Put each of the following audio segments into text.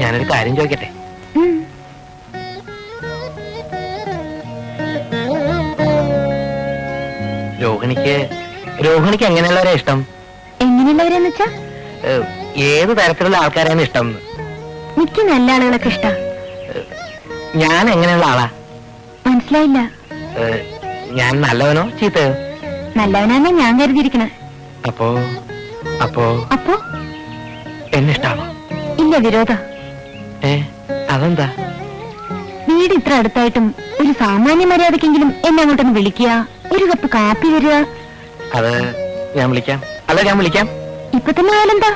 ഞാനൊരു കാര്യം ചോദിക്കട്ടെ? രോഹിണിക്ക് എങ്ങനെയുള്ളവരെ ഇഷ്ടം? എങ്ങനെയുള്ളവരെന്ന് വെച്ചാ ഏത് തരത്തിലുള്ള ആൾക്കാരാണ് ഇഷ്ടം? മിക്ക നല്ല ആളുകളൊക്കെ ഇഷ്ട. ഞാൻ എങ്ങനെയുള്ള ആളാ? മനസ്സിലായില്ല. ഞാൻ നല്ലവനോ ചീത്തയോ? നല്ലവനാന്ന് ഞാൻ കരുതിയിരിക്കണേ. അപ്പോ അപ്പോ അപ്പോ എന്നിഷ്ടാണോ? ഇല്ല, വിരോധ. അതെന്താ? വീട് ഇത്ര അടുത്തായിട്ടും ഒരു സാമാന്യ മര്യാദക്കെങ്കിലും എന്നെ അങ്ങോട്ടൊന്ന് വിളിക്കുക, ഒരു കപ്പ് കാപ്പി തരിക. അത് ഞാൻ വിളിക്കാം. അല്ല, ഞാൻ വിളിക്കാം. ഇപ്പൊ തന്നെ ആയാലെന്താ?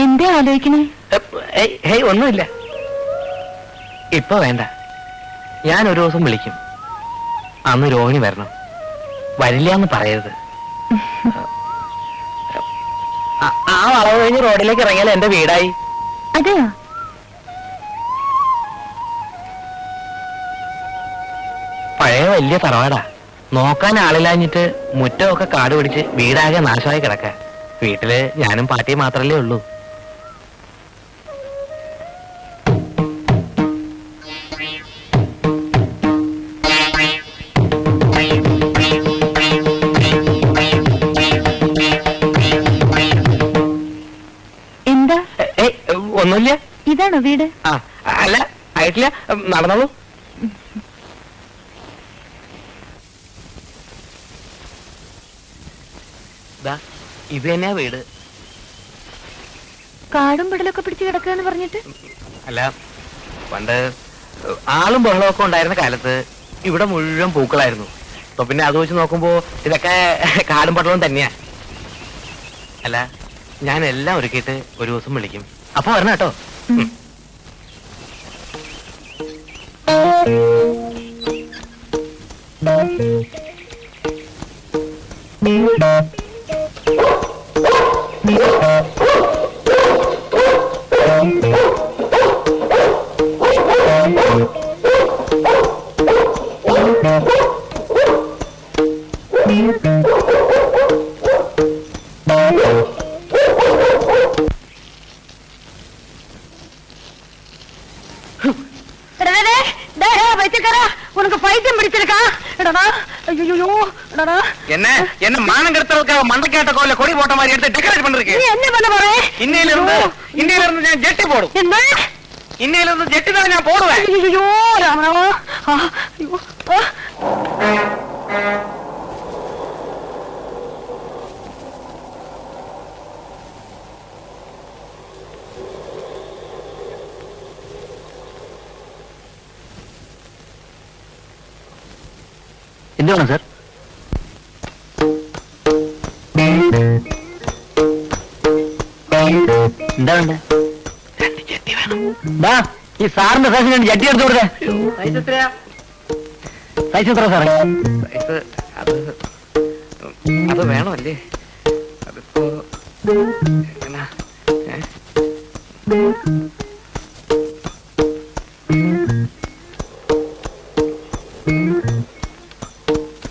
എന്താ ആലോചിക്കണേ? ഒന്നുമില്ല. ഇപ്പൊ വേണ്ട. ഞാൻ ഒരു ദിവസം വിളിക്കും. അന്ന് രോഹിണി വരണം. വരില്ല എന്ന് പറയരുത്. ആ വളവ് കഴിഞ്ഞ് റോഡിലേക്ക് ഇറങ്ങിയാൽ എന്റെ വീടായി. അതെയോ? പഴയ വലിയ തറവാടാ. നോക്കാൻ ആളില്ലാഞ്ഞിട്ട് മുറ്റമൊക്കെ കാട് പിടിച്ച് വീടാകെ നാശമായി കിടക്ക. വീട്ടില് ഞാനും പാട്ടിയും മാത്രല്ലേ ഉള്ളൂ. എന്താ? ഒന്നുമില്ല. ഇതാണോ വീട്? അല്ല, ആയിട്ടില്ല. നടന്നോളൂ. ഇത് തന്നെയാ വീട്. കാടും പിടലൊക്കെ പിടിച്ച് കിടക്കുകയെന്ന് പറഞ്ഞിട്ട്? അല്ല, പണ്ട് ആളും ബഹളമൊക്കെ ഉണ്ടായിരുന്ന കാലത്ത് ഇവിടെ മുഴുവൻ പൂക്കളായിരുന്നു. അപ്പൊ പിന്നെ അത് വെച്ച് നോക്കുമ്പോ ഇതൊക്കെ കാടും പടലവും തന്നെയാ. അല്ല, ഞാൻ എല്ലാം ഒരുക്കിയിട്ട് ഒരു ദിവസം വിളിക്കും. അപ്പൊ വരണം കേട്ടോ. உனக்கு பைத்தியம் பிடிச்சிருக்கா? என்ன மானம் கெடுத்ததுக்காக மண்டைக்காட்ட கோயில கொடி போட்ட மாதிரி எடுத்து டெக்கரேட் பண்ணிருக்கு. என்ன பண்ண போற? இன்னையில இருந்து நான் ஜெட்டி போடும். என்ன? இன்னையில இருந்து ஜெட்டி தான் நான் போடுவேன். ஐயோ ராமராமா. ஐயோ. എന്ത് വേണം സാർ? എന്താ വേണ്ട? 2 ജെട്ടി വേണം. ഈ സാറിന്റെ സൈസിന് 2 ജെട്ടി എടുത്തു കൊടുത്തേ. സൈസ് എത്രയാ? സൈസ് എത്ര സാറേ? സൈസ് അത് വേണമല്ലേ? അതിപ്പോ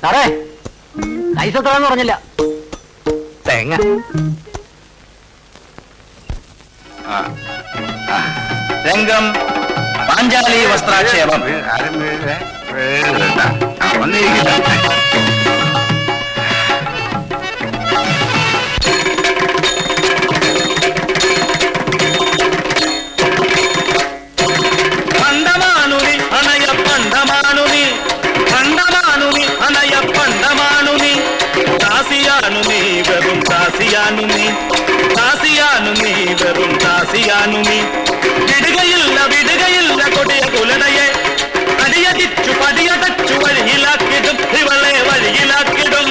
സാറേ, സൈസ് എത്രയാന്ന് പറഞ്ഞില്ല. തേങ്ങ. രംഗം പാഞ്ചാലി വസ്ത്രാക്ഷേപം. പണ്ടമാനുനി അനയ പണ്ടമാനുനി, പണ്ടമാനുനി അനയ പണ്ടമാനുനി, ദാസിയാനുനി വെറും ദാസിയാനുനി, ദാസിയാനുനി വെറും ദാസിയാനുനി. വിടുകയില്ല കൊടിയ കുലടയെ, അടിയതിച്ചു പടിയടച്ചു വഴിയിലാക്കിടും ഇവളെ വഴിയിലാക്കിടും.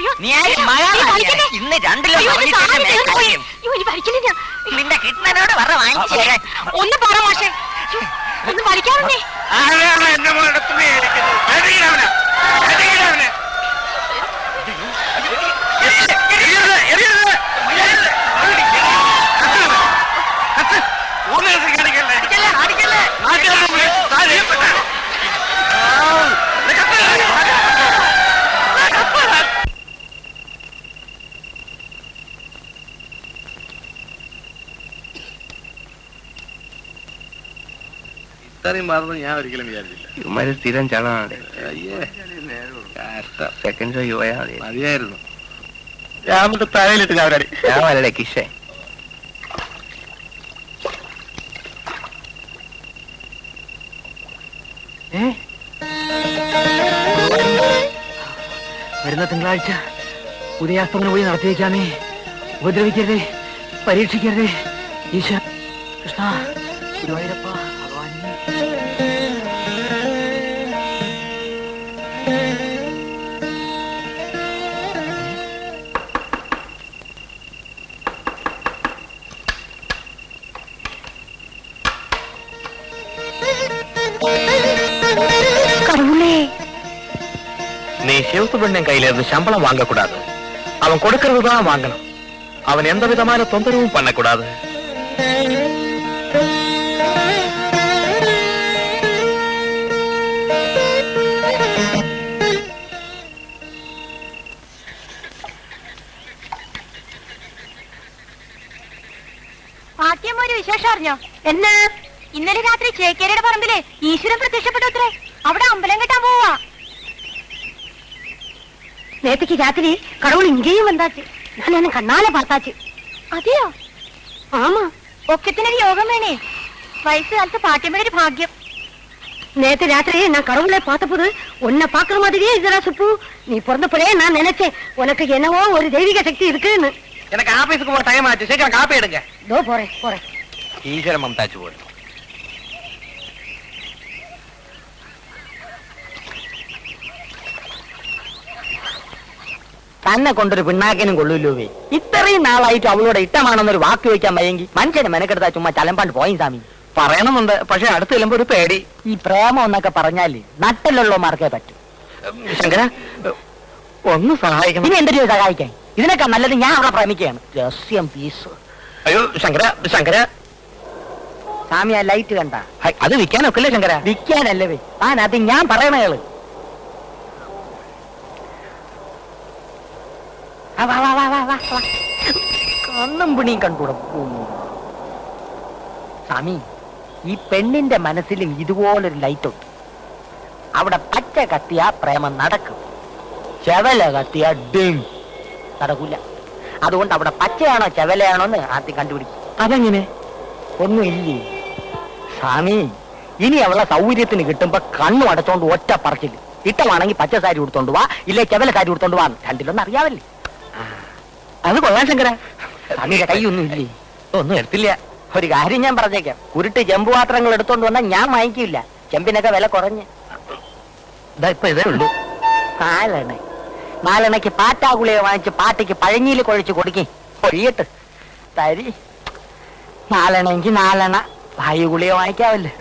ഇന്ന് നിന്റെ കിട്ടുന്നതിനോട് പറ വാങ്ങിച്ചു തരാൻ. ഒന്ന് പറ മാഷെ, ഒന്ന് വലിക്കാവുന്നേ. എന്റെ മോളുടെ തുണി ഇത്രയും മാറുന്നു ഞാൻ ഒരിക്കലും വിചാരിച്ചില്ല. ഇവന്മാര് സ്ഥിരം ചളമാണ്. അയ്യേ സെക്കൻഡ് ഷോ പോയാ മതി. മതിയായിരുന്നു. രാമത്തെ തലയിലിട്ട് ചാവരാടി. ഞാൻ വരടെ കിഷേ. വരുന്ന തിങ്കളാഴ്ച ഉദയാസ്തമനം പോയി നടത്തി വയ്ക്കാമേ. ഉപദ്രവിക്കരുതേ, പരീക്ഷിക്കരുതേ. ഈശ്വര കൃഷ്ണ ഗുരുവായൂരപ്പ ഭഗവാൻ. நீ சிவப்பு பெண்ணன் கையில இருந்து சம்பளம் வாங்க கூடாது. அவன் கொடுக்கறதுதான் வாங்கணும். அவன் எந்த விதமான தொந்தரவும் பண்ணக்கூடாது. ഒരു വിശേഷം അറിഞ്ഞോ? എന്നാ? ഇന്നലെ രാത്രി ചേക്കേരിയുടെ പറമ്പിലെ ഈശ്വരൻ പ്രത്യക്ഷപ്പെട്ടത്രേ. അവിടെ അമ്പലം കെട്ടാൻ പോവാ. நேற்றுக்கு ராத்திரி கடவுள் இங்கேயும் வந்தாச்சு. நான் என்ன கண்ணால பார்த்தாச்சு. അതെയോ? ஆமா, ഒക്കത്തിനൊരു യോഗം വേണേ. வயசு காலத்து பாட்டியம்மோட ஒரு பாக்கியம். நேற்று ராத்திரி நான் கடவுளை பார்த்தபோது உன்னை பாக்குற மாதிரியே இதுரா சுப்பு. நீ பிறந்தப்பவே நான் நினைச்சேன் உனக்கு என்னவோ ஒரு தெய்வீக சக்தி இருக்குன்னு. எனக்கு ஆபீஸுக்கு போற டைம் ஆச்சு. சீக்கிரம் காப்பி எடுங்க. இதோ போறேன் போறேன். ഈശ്വര മമതാച്ചു പോലും തന്നെ കൊണ്ടൊരു പിണ്ണാക്കിനും കൊള്ളൂല്ലോവേ. ഇത്രയും നാളായിട്ട് അവളോട് ഇഷ്ടമാണെന്നൊരു വാക്ക് വെക്കാൻ വയ്യെങ്കിൽ മനുഷ്യന് മെനക്കെടുത്താ ചുമ്മാ ചലമ്പാണ്ട് പോയി സ്വാമി. പറയണമെന്നുണ്ട്, പക്ഷെ അടുത്ത് ചെല്ലുമ്പോ ഒരു പേടി. ഈ പ്രേമം എന്നൊക്കെ പറഞ്ഞാല് നട്ടലുള്ളമാർക്കേ പറ്റൂ. ശങ്കര ഒന്ന് സഹായിക്കണം. ഇനി എന്തൊരു സഹായിക്കാൻ? ഇതിനൊക്കെ നല്ലത് ഞാൻ അവളെ പ്രേമിക്കുകയാണ്. രഹസ്യം പീസ്. അയ്യോ ശങ്കര ശങ്കര സ്വാമി, ആ ലൈറ്റ് കണ്ട? അത് വിൽക്കാനൊക്കെ ശങ്കര. വിൽക്കാനല്ലേ അത് ഞാൻ പറയണേള്. കണ്ണും പിണിയും കണ്ടുകൂടും. സ്വാമി, ഈ പെണ്ണിന്റെ മനസ്സിലും ഇതുപോലൊരു ലൈറ്റ് ഉണ്ട്. അവിടെ പച്ച കത്തിയാ പ്രേമം നടക്കും, ചെവല കത്തിയാ ഡിം നടക്കൂല. അതുകൊണ്ട് അവിടെ പച്ചയാണോ ചെവലയാണോ എന്ന് ആദ്യം കണ്ടുപിടിക്കും. അതെങ്ങനെ? ഒന്നുമില്ലേ സ്വാമി. ഇനി അവളെ സൗകര്യത്തിന് കിട്ടുമ്പോ കണ്ണു അടച്ചോണ്ട് ഒറ്റ പറച്ചില്ല. ഇട്ടമാണെങ്കിൽ പച്ച സാരി കൊടുത്തോണ്ട് വാ, ഇല്ലേ ചെവല സാരി കൊടുത്തോണ്ട് വാ. രണ്ടിലൊന്നും അറിയാവല്ലേ? അത് കൊള്ളാൻ ശങ്കര. സ്വാമിയുടെ കൈയൊന്നും ഇല്ലേ? ഒന്നും എടുത്തില്ല. ഒരു കാര്യം ഞാൻ പറഞ്ഞേക്കാം, ഉരുട്ട് ചെമ്പ് പാത്രങ്ങൾ എടുത്തോണ്ട് വന്നാൽ ഞാൻ വാങ്ങിക്കില്ല. ചെമ്പിനൊക്കെ വില കുറഞ്ഞ് ഇപ്പൊ ഇതേ ഉള്ളൂ. നാലെണ്ണയ്ക്ക് പാറ്റാകുളിയെ വാങ്ങിച്ച് പാട്ടിക്ക് പഴഞ്ഞിയിൽ കുഴച്ച് കൊടുക്കി പൊഴിയിട്ട് തരി. നാലെണ്ണെങ്കിൽ നാലെണ്ണ വായു ഗുളിയെ വാങ്ങിക്കാവല്ലേ.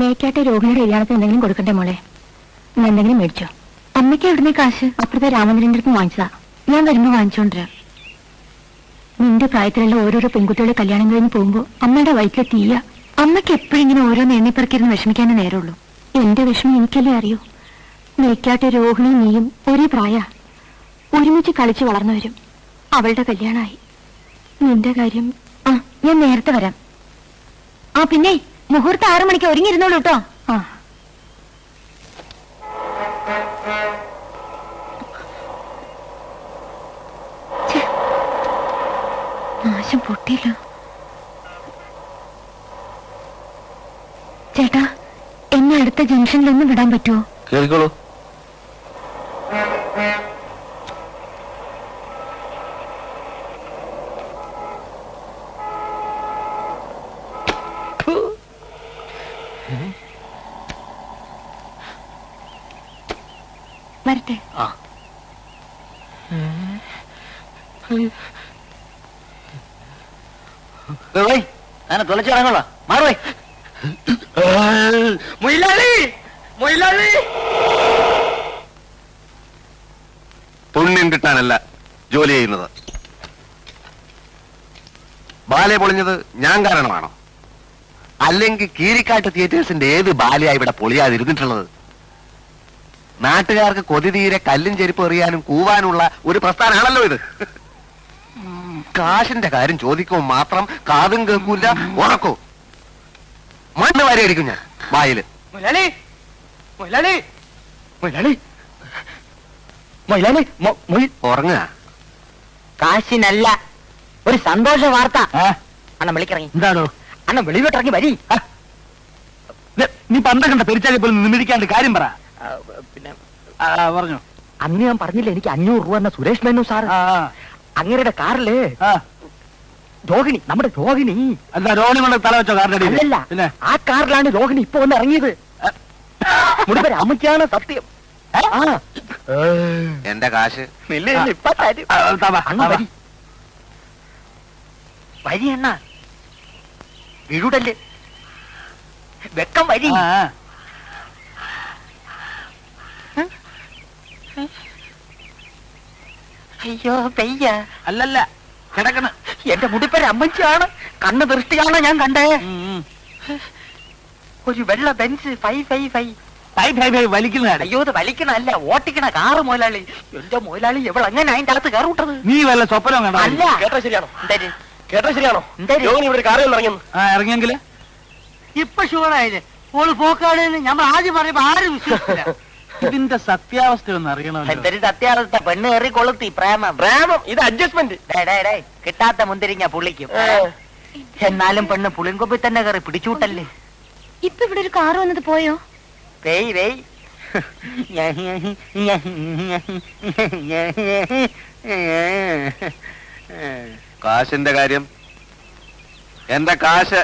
മേക്കാട്ടെ രോഹിണിയുടെ കല്യാണത്തിന് എന്തെങ്കിലും കൊടുക്കണ്ടേ മോളെ? നീ എന്തെങ്കിലും മേടിച്ചോ? അമ്മയ്ക്ക് എവിടുന്നേ കാശ്? അപ്പുറത്തെ രാമചന്ദ്രന്റെ അടുത്ത് വാങ്ങിച്ചതാ. ഞാൻ വരുമ്പോ വാങ്ങിച്ചോണ്ടിരാ. നിന്റെ പ്രായത്തിലുള്ള ഓരോരോ പെൺകുട്ടികളെ കല്യാണം കഴിഞ്ഞ് പോകുമ്പോ അമ്മയുടെ വയറ്റിലെ തീയ. അമ്മയ്ക്ക് എപ്പോഴും ഇങ്ങനെ ഓരോന്ന് എണ്ണിപ്പറക്കിരുന്ന് വിഷമിക്കാനേ നേരമുള്ളൂ. എന്റെ വിഷമം എനിക്കല്ലേ അറിയൂ. മേക്കാട്ടെ രോഹിണി നീയും ഒരേ പ്രായ, ഒരുമിച്ച് കളിച്ച് വളർന്നു വരും. അവളുടെ കല്യാണമായി. നിന്റെ കാര്യം ഞാൻ നേരത്തെ വരാം. പിന്നെ മുഹൂർത്തം 6 മണിക്ക് ഒരുങ്ങിയിരുന്നോളൂ കേട്ടോ. നാശം പൊട്ടിയില്ലോ. ചേട്ടാ, എന്നെ അടുത്ത ജംഗ്ഷനിലൊന്നും വിടാൻ പറ്റുമോ? കേറിക്കോളൂ. വരട്ടെ. അങ്ങനെ തുളച്ചു കിടങ്ങുള്ള മാറുവേ. മൊയിലാളി മൊയിലാളി. പുണ്യം കിട്ടാനല്ല ജോലി ചെയ്യുന്നത്. ബാലെ പൊളിഞ്ഞത് ഞാൻ കാരണമാണോ? അല്ലെങ്കിൽ കീരിക്കാട്ട് തിയേറ്റേഴ്സിന്റെ ഏത് ബാലയാ ഇവിടെ പൊളിയാതിരുന്നിട്ടുള്ളത്? നാട്ടുകാർക്ക് കൊതി തീരെ കല്ലും ചെരുപ്പ് എറിയാനും കൂവാനുള്ള ഒരു പ്രസ്ഥാനമാണല്ലോ ഇത്. കാശിന്റെ കാര്യം ചോദിക്കുമ്പോൾ മാത്രം കാതും കേൾക്കൂല, ഉറക്കോ. മണ്ണ് വാരി അടിക്കും ഞാൻ വായില്. മൊയിലാളി മൊയിലാളി മൊയിലാളി മൊയിലാളി ഉറങ്ങുക. കാശിനല്ല, ഒരു സന്തോഷ വാർത്ത. അണ്ണൻ വിളിക്കിറങ്ങി. എന്താണോ? അണ്ണൻ വെളിവിട്ടിറങ്ങി വരി. നീ പന്തകണ്ട പെരിച്ചാലി പോലും നിമിരിക്കാണ്ട് കാര്യം പറ. പിന്നെ പറഞ്ഞു. അന്ന് ഞാൻ പറഞ്ഞില്ല എനിക്ക് 500 രൂപ എന്ന സുരേഷ് മേനു സാർ അങ്ങരുടെ കാറില് രോഹിണി, നമ്മുടെ രോഹിണി. എന്താ രോഹിണി കൊണ്ട് തല വെച്ചോ കാറിന്റെ അല്ലല്ല, പിന്നെ ആ കാറിലാണ് രോഹിണി ഇപ്പൊ വന്ന് ഇറങ്ങിയത്. മുടിപ്പര അമ്മയ്ക്കാണ് സത്യം. എന്റെ കാശ് ഇപ്പൊ തരും. അണ്ണ വരി വരി അണ്ണ, വീടല്ലേ വെക്കം വരി. അയ്യോ പെയ്യ. അല്ലല്ല കിടക്കണ. എന്റെ മുടിപ്പര അമ്മച്ചിയാണ്, കണ്ണ് ദൃഷ്ടിയാണ് ഞാൻ കണ്ടേ. ഒരു വെള്ള ബെൻസ് 555 വലിക്കുന്നതാണ്. അയ്യോ ഇത് വലിക്കണല്ല, ഓട്ടിക്കണ കാറ് മുതലാളി. എന്റെ മുതലാളി എവിടെ അങ്ങനെ അതിന്റെ അകത്ത് കയറി വിട്ടത്? നീ വല്ല സ്വപ്നം കണ്ട? അല്ല. കേട്ടോ ശരിയാണോ? എന്തായാലും കേട്ടോ ശരിയാണോ? എന്തായാലും രോഹിണി ഇവിടെ കാറിൽ ഇറങ്ങി. ഇറങ്ങിയെങ്കില് ഇപ്പൊ ഷുവറായില്ലേ? ഓള് പോക്കാണെന്ന് നമ്മൾ ആദ്യം പറയുമ്പോ ആരും വിശ്വസിക്കില്ല. ഇതിന്റെ സത്യാവസ്ഥ ഒന്ന് അറിയണമല്ലോ. എന്തൊരു സത്യാവസ്ഥ. പെണ്ണ് കയറി കൊളുത്തി പ്രേമം. ഇത് അഡ്ജസ്റ്റ്മെന്റ്. കിട്ടാത്ത മുന്തിരിങ്ങ പുള്ളിക്കും. എന്നാലും പെണ്ണ് പുളിങ്കൊപ്പിൽ തന്നെ കയറി പിടിച്ചുവിട്ടല്ലേ. ഇപ്പൊ ഇവിടെ ഒരു കാറ് വന്നത് പോയോ? വെയ് കാശിന്റെ കാര്യം. എന്റെ കാശ്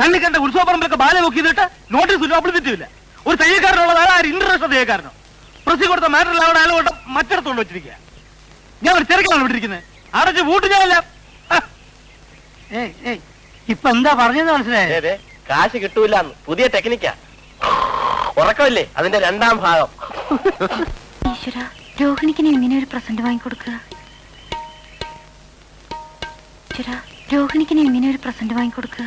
കണ്ണി കണ്ട ഉത്സവപ്പറമ്പിലൊക്കെ ബാല നോക്കിയിട്ട് നോട്ടീസ് പബ്ലിസിറ്റിയില്ല. ഒരു തയ്യക്കാരനുള്ളത് ആര് ഇന്റർനാഷണൽ തയ്യക്കാരനോ? പ്രസി കൊടുത്ത മാറ്ററിൽ അവിടെ അയാളോട്ട് മറ്റിടത്തോണ്ട് വെച്ചിരിക്കുക. ഞാൻ ഒരു തിരക്കാണ് വിട്ടിരിക്കുന്നത്. അടച്ച് വൂട്ട് ഞാനല്ല. ഇപ്പൊ എന്താ പറഞ്ഞത് മനസ്സിലായേ? കാശ് കിട്ടൂല. പുതിയ ടെക്നിക്കാ. ഉറക്കമില്ലേ അതിന്റെ 2ാം ഭാഗം. ഈശ്വര, രോഹിണിക്കിന് എങ്ങനെ ഒരു പ്രസന്റ് വാങ്ങിക്കൊടുക്കുക? ഈശ്വര, രോഹിണിക്കിന് എങ്ങനെ ഒരു പ്രസന്റ് വാങ്ങിക്കൊടുക്കുക?